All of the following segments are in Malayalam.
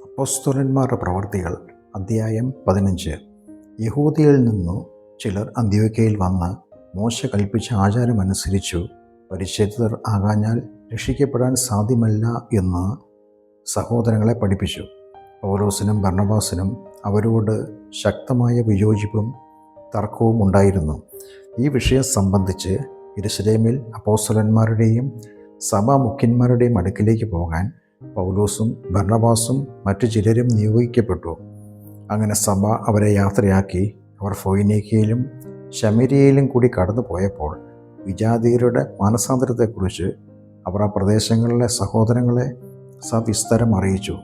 അപ്പോസ്തലന്മാരുടെ പ്രവർത്തികൾ അധ്യായം 15. യഹൂദിയിൽ നിന്നു ചിലർ അന്ത്യോക്യയിൽ വന്ന് മോശ കൽപ്പിച്ച ആചാരമനുസരിച്ചു പരിച്ഛേദിതർ ആകാഞ്ഞാൽ രക്ഷിക്കപ്പെടാൻ സാധ്യമല്ല എന്ന് സഹോദരങ്ങളെ പഠിപ്പിച്ചു. പൗലോസിനും ബർണ്ണബാസിനും അവരോട് ശക്തമായ വിയോജിപ്പും തർക്കവും ഉണ്ടായിരുന്നു. ഈ വിഷയം സംബന്ധിച്ച് യെരൂശലേമിൽ അപ്പോസ്തലന്മാരുടെയും സഭാമുഖ്യന്മാരുടെയും അടുക്കിലേക്ക് പോകാൻ പൗലോസും ബർണ്ണബാസും മറ്റു ചിലരും നിയോഗിക്കപ്പെട്ടു. അങ്ങനെ സഭ അവരെ യാത്രയാക്കി. അവർ ഫൊയ്നീക്കയിലും ശമരിയയിലും കൂടി കടന്നു പോയപ്പോൾ വിജാതീയരുടെ മാനസാന്തരത്തെക്കുറിച്ച് അവർ ആ പ്രദേശങ്ങളിലെ സഹോദരങ്ങളെ സവിസ്തരം അറിയിച്ചു.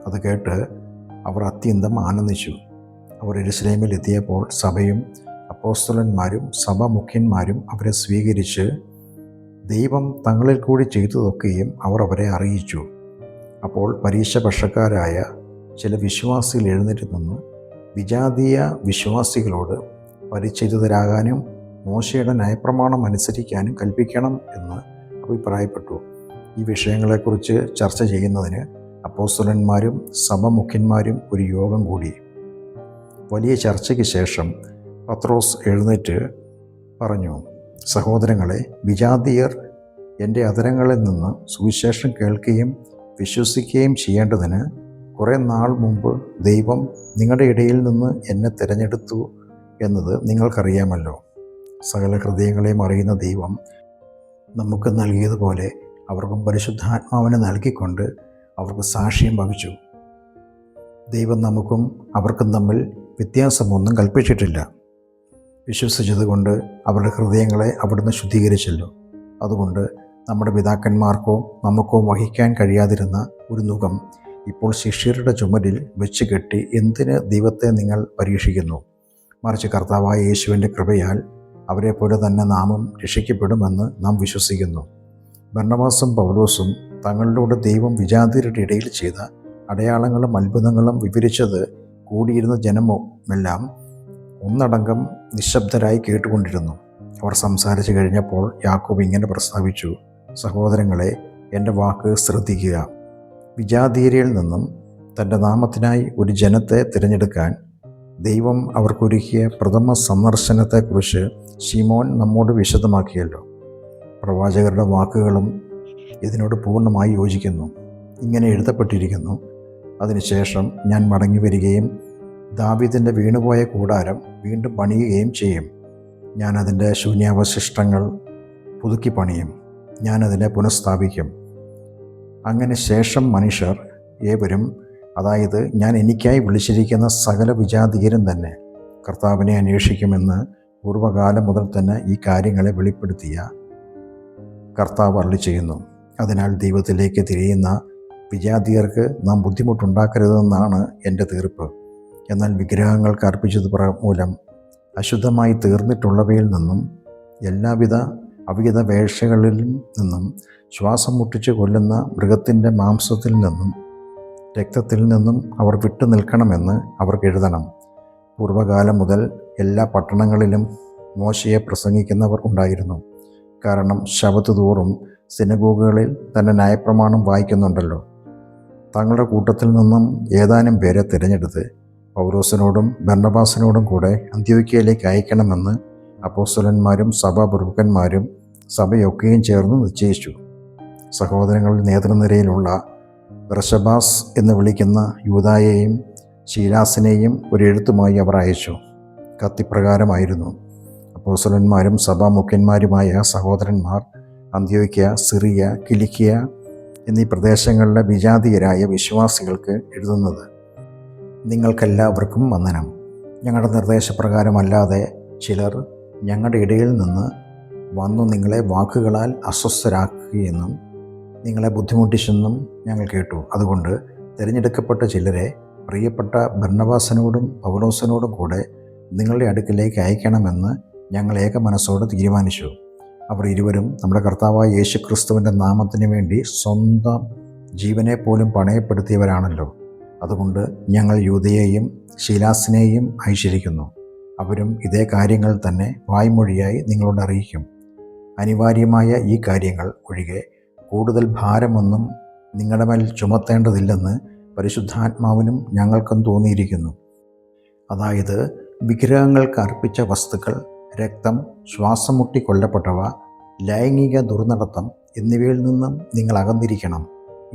അത് കേട്ട് അവർ അത്യന്തം ആനന്ദിച്ചു. അവർ യെരൂശലേമിൽ എത്തിയപ്പോൾ സഭയും അപ്പോസ്തലന്മാരും സഭാമുഖ്യന്മാരും അവരെ സ്വീകരിച്ച് ദൈവം തങ്ങളിൽ കൂടി ചെയ്തതൊക്കെയും അവർ അവരെ അറിയിച്ചു. അപ്പോൾ പരീശപക്ഷക്കാരായ ചില വിശ്വാസികൾ എഴുന്നേറ്റ് നിന്ന് വിജാതീയ വിശ്വാസികളോട് പരിച്ഛേദിതരാകാനും മോശയുടെ ന്യായപ്രമാണം അനുസരിക്കാനും കൽപ്പിക്കണം എന്ന് അഭിപ്രായപ്പെട്ടു. ഈ വിഷയങ്ങളെക്കുറിച്ച് ചർച്ച ചെയ്യുന്നതിന് അപ്പോസ്തലന്മാരും സഭാമുഖ്യന്മാരും ഒരു യോഗം കൂടി. വലിയ ചർച്ചയ്ക്ക് ശേഷം പത്രോസ് എഴുന്നേറ്റ് പറഞ്ഞു, സഹോദരങ്ങളെ, വിജാതീയർ എൻ്റെ അധരങ്ങളിൽ നിന്ന് സുവിശേഷം കേൾക്കുകയും വിശ്വസിക്കുകയും ചെയ്യേണ്ടതിന് കുറേ നാൾ മുമ്പ് ദൈവം നിങ്ങളുടെ ഇടയിൽ നിന്ന് എന്നെ തിരഞ്ഞെടുത്തു എന്നത് നിങ്ങൾക്കറിയാമല്ലോ. സകല ഹൃദയങ്ങളെയും അറിയുന്ന ദൈവം നമുക്ക് നൽകിയതുപോലെ അവർക്കും പരിശുദ്ധാത്മാവിനെ നൽകിക്കൊണ്ട് അവർക്ക് സാക്ഷ്യം വഹിച്ചു. ദൈവം നമുക്കും അവർക്കും തമ്മിൽ വ്യത്യാസമൊന്നും കൽപ്പിച്ചിട്ടില്ല. വിശ്വസിച്ചതുകൊണ്ട് അവരുടെ ഹൃദയങ്ങളെ അവിടുന്ന് ശുദ്ധീകരിച്ചല്ലോ. അതുകൊണ്ട് നമ്മുടെ പിതാക്കന്മാർക്കോ നമുക്കോ വഹിക്കാൻ കഴിയാതിരുന്ന ഒരു നുകം ഇപ്പോൾ ശിഷ്യരുടെ ചുമലിൽ വെച്ച് കെട്ടി എന്തിന് ദൈവത്തെ നിങ്ങൾ പരീക്ഷിക്കുന്നു? മറിച്ച് കർത്താവായ യേശുവിൻ്റെ കൃപയാൽ അവരെപ്പോലെ തന്നെ നാമും രക്ഷിക്കപ്പെടുമെന്ന് നാം വിശ്വസിക്കുന്നു. ബർണ്ണബാസും പൗലോസും തങ്ങളിലൂടെ ദൈവം വിജാതീയരുടെ ഇടയിൽ ചെയ്ത അടയാളങ്ങളും അത്ഭുതങ്ങളും വിവരിച്ചത് കൂടിയിരുന്ന ജനമെല്ലാം ഒന്നടങ്കം നിശബ്ദരായി കേട്ടുകൊണ്ടിരുന്നു. അവർ സംസാരിച്ചു കഴിഞ്ഞപ്പോൾ യാക്കോബ് ഇങ്ങനെ പ്രസ്താവിച്ചു, സഹോദരങ്ങളെ, എൻ്റെ വാക്ക് ശ്രദ്ധിക്കുക. വിജാതീയരിൽ നിന്നും തൻ്റെ നാമത്തിനായി ഒരു ജനത്തെ തിരഞ്ഞെടുക്കാൻ ദൈവം അവർക്കൊരുക്കിയ പ്രഥമ സന്ദർശനത്തെക്കുറിച്ച് ശിമോൻ നമ്മോട് വിശദമാക്കിയല്ലോ. പ്രവാചകരുടെ വാക്കുകളും ഇതിനോട് പൂർണ്ണമായി യോജിക്കുന്നു. ഇങ്ങനെ എഴുതപ്പെട്ടിരിക്കുന്നു, അതിനുശേഷം ഞാൻ മടങ്ങി വരികയും ദാവീദിൻ്റെ വീണുപോയ കൂടാരം വീണ്ടും പണിയുകയും ചെയ്യും. ഞാൻ അതിൻ്റെ ശൂന്യാവശിഷ്ടങ്ങൾ പുതുക്കി പണിയും. ഞാനതിനെ പുനഃസ്ഥാപിക്കും. അങ്ങനെ ശേഷം മനുഷ്യർ ഏവരും, അതായത് ഞാൻ എനിക്കായി വിളിച്ചിരിക്കുന്ന സകല വിജാതീയരും തന്നെ കർത്താവിനെ അന്വേഷിക്കുമെന്ന് പൂർവ്വകാലം മുതൽ തന്നെ ഈ കാര്യങ്ങളെ വെളിപ്പെടുത്തിയ കർത്താവ് അരുളിച്ചെയ്യുന്നു. അതിനാൽ ദൈവത്തിലേക്ക് തിരിയുന്ന വിജാതീയർക്ക് നാം ബുദ്ധിമുട്ടുണ്ടാക്കരുതെന്നാണ് എൻ്റെ തീർപ്പ്. എന്നാൽ വിഗ്രഹങ്ങൾക്ക് അർപ്പിച്ചത് മൂലം അശുദ്ധമായി തീർന്നിട്ടുള്ളവയിൽ നിന്നും എല്ലാവിധ അവിഹിത വേഴ്ചകളിൽ നിന്നും ശ്വാസം മുട്ടിച്ച് കൊല്ലുന്ന മൃഗത്തിൻ്റെ മാംസത്തിൽ നിന്നും രക്തത്തിൽ നിന്നും അവർ വിട്ടു നിൽക്കണമെന്ന് അവർക്ക് എഴുതണം. പൂർവ്വകാലം മുതൽ എല്ലാ പട്ടണങ്ങളിലും മോശയെ പ്രസംഗിക്കുന്നവർ ഉണ്ടായിരുന്നു. കാരണം ശബത്ത് തോറും സിനഗോഗുകളിൽ തൻ്റെ ന്യായപ്രമാണം വായിക്കുന്നുണ്ടല്ലോ. തങ്ങളുടെ കൂട്ടത്തിൽ നിന്നും ഏതാനും പേരെ തിരഞ്ഞെടുത്ത് പൗലോസിനോടും ബർണ്ണബാസിനോടും കൂടെ അന്ത്യോക്യയിലേക്ക് അയക്കണമെന്ന് അപ്പോസ്തലന്മാരും സഭാപ്രമുഖന്മാരും സഭയൊക്കെയും ചേർന്ന് നിശ്ചയിച്ചു. സഹോദരങ്ങളിൽ നേതൃനിരയിലുള്ള ബർശബാസ് എന്ന് വിളിക്കുന്ന യൂദായെയും ശീലാസിനെയും ഒരു എഴുത്തുമായി അവർ അയച്ചു. കത്തിപ്രകാരമായിരുന്നു: അപ്പോസ്തലന്മാരും സഭാമുഖ്യന്മാരുമായ സഹോദരന്മാർ, അന്ത്യോക്യ, സിറിയ, കിലിക്കിയ എന്നീ പ്രദേശങ്ങളിലെ വിജാതീയരായ വിശ്വാസികൾക്ക് എഴുതുന്നത്. നിങ്ങൾക്കെല്ലാവർക്കും വന്ദനം. ഞങ്ങളുടെ നിർദ്ദേശപ്രകാരമല്ലാതെ ചിലർ ഞങ്ങളുടെ ഇടയിൽ നിന്ന് വന്നു നിങ്ങളെ വാക്കുകളാൽ അസ്വസ്ഥരാക്കുകയെന്നും നിങ്ങളെ ബുദ്ധിമുട്ടിച്ചെന്നും ഞങ്ങൾ കേട്ടു. അതുകൊണ്ട് തിരഞ്ഞെടുക്കപ്പെട്ട ചിലരെ പ്രിയപ്പെട്ട ബർണ്ണബാസിനോടും പൗലോസിനോടും കൂടെ നിങ്ങളുടെ അടുക്കിലേക്ക് അയക്കണമെന്ന് ഞങ്ങൾ ഏകമനസ്സോടെ തീരുമാനിച്ചു. അവർ ഇരുവരും നമ്മുടെ കർത്താവായ യേശു ക്രിസ്തുവിൻ്റെ നാമത്തിന് വേണ്ടി സ്വന്തം ജീവനെ പോലും പണയപ്പെടുത്തിയവരാണല്ലോ. അതുകൊണ്ട് ഞങ്ങൾ യൂദയെയും ശീലാസിനെയും അയച്ചിരിക്കുന്നു. അവരും ഇതേ കാര്യങ്ങൾ തന്നെ വായ്മൊഴിയായി നിങ്ങളോട് അറിയിക്കും. അനിവാര്യമായ ഈ കാര്യങ്ങൾ ഒഴികെ കൂടുതൽ ഭാരമൊന്നും നിങ്ങളുടെ മേൽ ചുമത്തേണ്ടതില്ലെന്ന് പരിശുദ്ധാത്മാവിനും ഞങ്ങൾക്കും തോന്നിയിരിക്കുന്നു. അതായത് വിഗ്രഹങ്ങൾക്ക് അർപ്പിച്ച വസ്തുക്കൾ, രക്തം, ശ്വാസം മുട്ടി കൊല്ലപ്പെട്ടവ, ലൈംഗിക ദുർനടത്തം എന്നിവയിൽ നിന്നും നിങ്ങൾ അകന്നിരിക്കണം.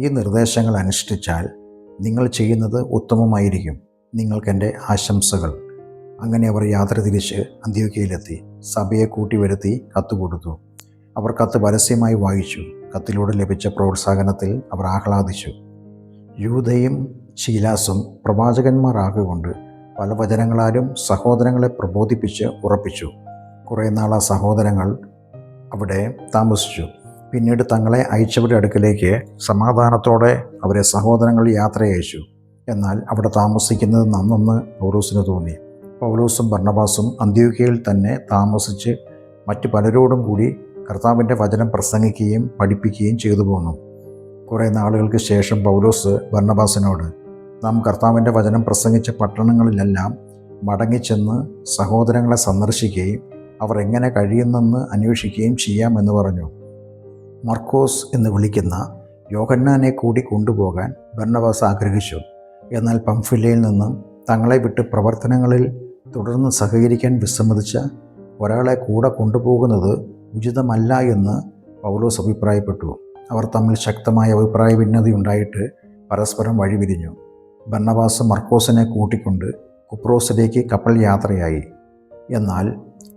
ഈ നിർദ്ദേശങ്ങൾ അനുഷ്ഠിച്ചാൽ നിങ്ങൾ ചെയ്യുന്നത് ഉത്തമമായിരിക്കും. നിങ്ങൾക്കെൻ്റെ ആശംസകൾ. അങ്ങനെ അവർ യാത്ര തിരിച്ച് അന്ത്യോക്യയിലെത്തി. സഭയെ കൂട്ടിവരുത്തി കത്ത് കൊടുത്തു. അവർ കത്ത് പരസ്യമായി വായിച്ചു. കത്തിലൂടെ ലഭിച്ച പ്രോത്സാഹനത്തിൽ അവർ ആഹ്ലാദിച്ചു. യൂദയും ശീലാസും പ്രവാചകന്മാരാകൊണ്ട് പല വചനങ്ങളാലും സഹോദരങ്ങളെ പ്രബോധിപ്പിച്ച് ഉറപ്പിച്ചു. കുറേ നാൾ ആ സഹോദരങ്ങൾ അവിടെ താമസിച്ചു. പിന്നീട് തങ്ങളെ അയച്ചവരുടെ അടുക്കലേക്ക് സമാധാനത്തോടെ അവരെ സഹോദരങ്ങൾ യാത്രയയച്ചു. എന്നാൽ അവിടെ താമസിക്കുന്നത് നന്നെന്ന് പൗലോസിന് തോന്നി. പൗലോസും ബർണ്ണബാസും അന്ത്യോക്യയിൽ തന്നെ താമസിച്ച് മറ്റ് പലരോടും കൂടി കർത്താവിൻ്റെ വചനം പ്രസംഗിക്കുകയും പഠിപ്പിക്കുകയും ചെയ്തു പോന്നു. കുറേ നാളുകൾക്ക് ശേഷം പൗലോസ് ബർണ്ണബാസിനോട്, നാം കർത്താവിൻ്റെ വചനം പ്രസംഗിച്ച പട്ടണങ്ങളിലെല്ലാം മടങ്ങിച്ചെന്ന് സഹോദരങ്ങളെ സന്ദർശിക്കുകയും അവർ എങ്ങനെ കഴിയുന്നെന്ന് അന്വേഷിക്കുകയും ചെയ്യാമെന്ന് പറഞ്ഞു. മർക്കോസ് എന്ന് വിളിക്കുന്ന യോഹന്നാനെ കൂടി കൊണ്ടുപോകാൻ ബർണ്ണബാസ് ആഗ്രഹിച്ചു. എന്നാൽ പംഫില്യയിൽ നിന്നും തങ്ങളെ വിട്ട് പ്രവർത്തനങ്ങളിൽ തുടർന്ന് സഹകരിക്കാൻ വിസമ്മതിച്ച ഒരാളെ കൂടെ കൊണ്ടുപോകുന്നത് ഉചിതമല്ല എന്ന് പൗലോസ് അഭിപ്രായപ്പെട്ടു. അവർ തമ്മിൽ ശക്തമായ അഭിപ്രായ ഭിന്നതയുണ്ടായിട്ട് പരസ്പരം വഴിപിരിഞ്ഞു. ബർണ്ണബാസ് മർക്കോസിനെ കൂട്ടിക്കൊണ്ട് കുപ്രോസിലേക്ക് കപ്പൽ യാത്രയായി. എന്നാൽ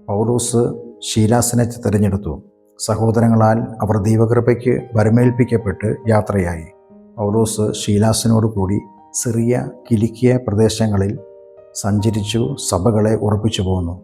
പൗലോസ് ശീലാസിനെ തിരഞ്ഞെടുത്തു. സഹോദരങ്ങളാൽ അവർ ദൈവകൃപയ്ക്ക് വരമേൽപ്പിക്കപ്പെട്ട് യാത്രയായി. പൗലോസ് ശീലാസിനോട് കൂടി സിറിയ, കിലിക്കിയ പ്രദേശങ്ങളിൽ സഞ്ചരിച്ചു സഭകളെ ഉറപ്പിച്ചു പോന്നു.